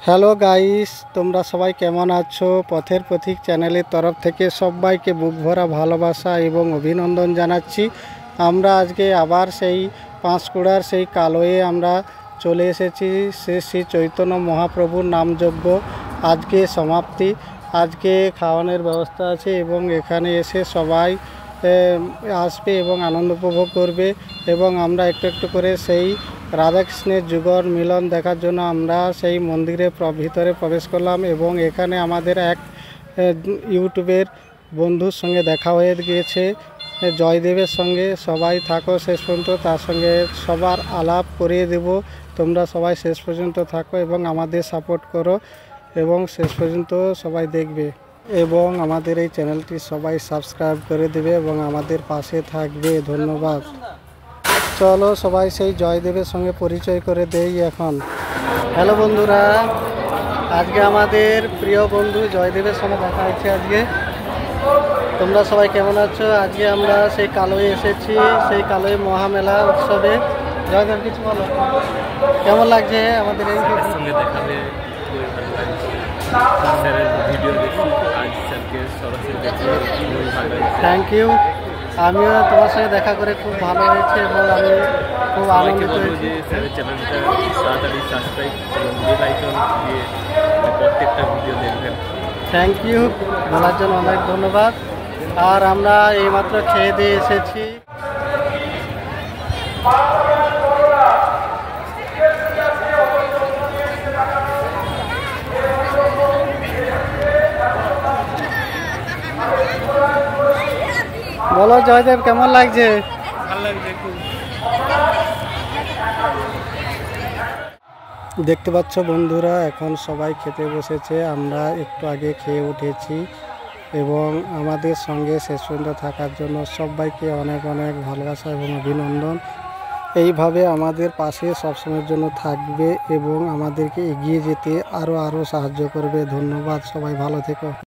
Hello guys, তোমরা সবাই কেমন আছো? পথের পথিক চ্যানেলের তরফ থেকে সবাইকে বুক ভরা ভালোবাসা এবং অভিনন্দন জানাচ্ছি। আমরা আজকে আবার সেই পাঁশকুড়ার সেই কালোয়ে আমরা চলে এসেছি। শ্রী চৈতন্য মহাপ্রভুর নামযজ্ঞ আজকে সমাপ্তি। আজকে খাওয়ানোর ব্যবস্থা আছে এবং এখানে এসে সবাই আসবে এবং আনন্দ উপভোগ করবে। এবং আমরা একটু একটু করে সেই রাধাকৃষ্ণের যুগল মিলন দেখার জন্য আমরা সেই মন্দিরে ভিতরে প্রবেশ করলাম। এবং এখানে আমাদের এক ইউটিউবের বন্ধুর সঙ্গে দেখা হয়ে গিয়েছে, জয়দেবের সঙ্গে। সবাই থাকো শেষ পর্যন্ত, তার সঙ্গে সবার আলাপ করিয়ে দেব। তোমরা সবাই শেষ পর্যন্ত থাকো এবং আমাদের সাপোর্ট করো এবং শেষ পর্যন্ত সবাই দেখবে। এবং আমাদের এই চ্যানেলটি সবাই সাবস্ক্রাইব করে দেবে এবং আমাদের পাশে থাকবে। ধন্যবাদ। চলো সবাই সেই জয়দেবের সঙ্গে পরিচয় করে দেই এখন। হ্যালো বন্ধুরা, আজকে আমাদের প্রিয় বন্ধু জয়দেবের সঙ্গে দেখা হচ্ছে আজকে। তোমরা সবাই কেমন আছো? আজকে আমরা সেই কালোয়ে এসেছি, সেই কালোয়ে মহামেলা উৎসবে। জয়দেব, কিছু বলো, কেমন লাগছে আমাদের এই সঙ্গে দেখা হয়ে? Thank you. আমিও তোমার সঙ্গে দেখা করে খুব ভালো হয়েছে এবং আমি খুব আনন্দিত হয়েছি। চ্যানেলটা তাড়াতাড়ি সাবস্ক্রাইব এবং বেল আইকন দিয়ে প্রত্যেকটা ভিডিও দেখবেন। থ্যাংক ইউ বলার জন্য অনেক ধন্যবাদ। আর আমরা এইমাত্র খেয়ে দিয়ে এসেছি। বলো জয়দেব, কেমন লাগছে? ভালো লাগছে খুব। দেখতে পাচ্ছ বন্ধুরা, এখন সবাই খেতে বসেছে। আমরা একটু আগে খেয়ে উঠেছি এবং আমাদের সঙ্গে শেষ পর্যন্ত থাকার জন্য সবাইকে অনেক অনেক ভালোবাসা এবং অভিনন্দন। এইভাবে আমাদের পাশে সবসময়ের জন্য থাকবে এবং আমাদেরকে এগিয়ে যেতে আরও সাহায্য করবে। ধন্যবাদ, সবাই ভালো থেকো।